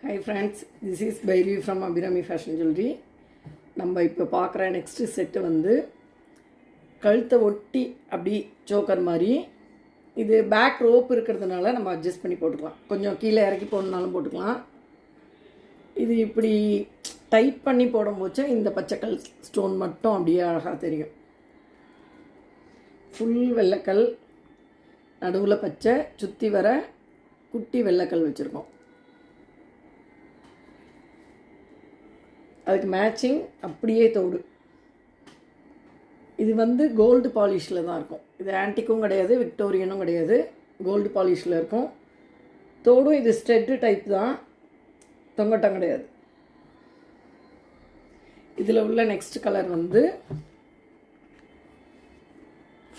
Hi friends, this is Bhairavi from Abhirami Fashion Jewelry. நம்ம இப்போ பார்க்குற நெக்ஸ்ட்டு செட்டு வந்து கழுத்தை ஒட்டி அப்படி சோக்கர் மாதிரி. இது பேக் ரோப் இருக்கிறதுனால நம்ம அட்ஜஸ்ட் பண்ணி போட்டுக்கலாம். கொஞ்சம் கீழே இறக்கி போடணுன்னாலும் போட்டுக்கலாம். இது இப்படி டைட் பண்ணி போடும்போது இந்த பச்சைக்கல் ஸ்டோன் மட்டும் அப்படியே அழகாக தெரியும். ஃபுல் வெள்ளைக்கல், நடுவில் பச்சை, சுற்றி வர குட்டி வெள்ளைக்கல் வச்சுருக்கோம். அதுக்கு மேட்சிங் அப்படியே தோடு. இது வந்து கோல்டு பாலிஷில் தான் இருக்கும். இது ஆன்டிக்கும் கிடையாது, விக்டோரியனும் கிடையாது, கோல்டு பாலிஷில் இருக்கும். தோடும் இது ஸ்டெட்டு டைப் தான், தொங்கட்டம் கிடையாது. இதில் உள்ள நெக்ஸ்ட் கலர் வந்து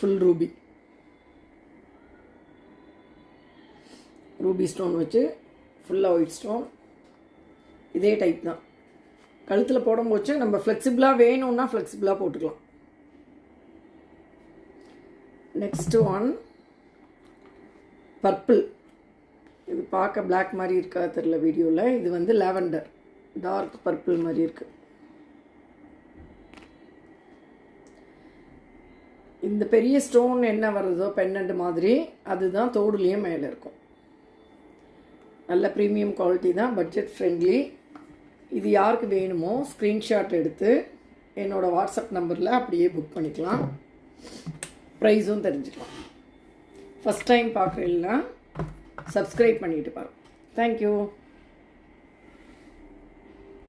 ஃபுல் ரூபி. ரூபி ஸ்டோன் வச்சு ஃபுல்லாக ஒயிட் ஸ்டோன். இதே டைப் தான். கழுத்தில் போடும்போது நம்ம ஃப்ளெக்சிபிளாக வேணும்னா ஃப்ளெக்சிபிளாக போட்டுக்கலாம். Next one purple. இது பார்க்க பிளாக் மாதிரி இருக்கா தெரியல வீடியோவில். இது வந்து லாவெண்டர், டார்க் பர்பிள் மாதிரி இருக்குது. இந்த பெரிய ஸ்டோன் என்ன வருதோ பெண்டன்ட் மாதிரி அதுதான் தோடுலேயே மேலே இருக்கும். நல்ல ப்ரீமியம் குவாலிட்டி தான், பட்ஜெட் ஃப்ரெண்ட்லி. இது யாருக்கு வேணுமோ ஸ்க்ரீன்ஷாட் எடுத்து என்னோடய வாட்ஸ்அப் நம்பரில் அப்படியே புக் பண்ணிக்கலாம். ப்ரைஸும் தெரிஞ்சுக்கலாம். ஃபஸ்ட் டைம் பார்க்குறீங்களா சப்ஸ்கிரைப் பண்ணிவிட்டு பாருங்கள். தேங்க்யூ.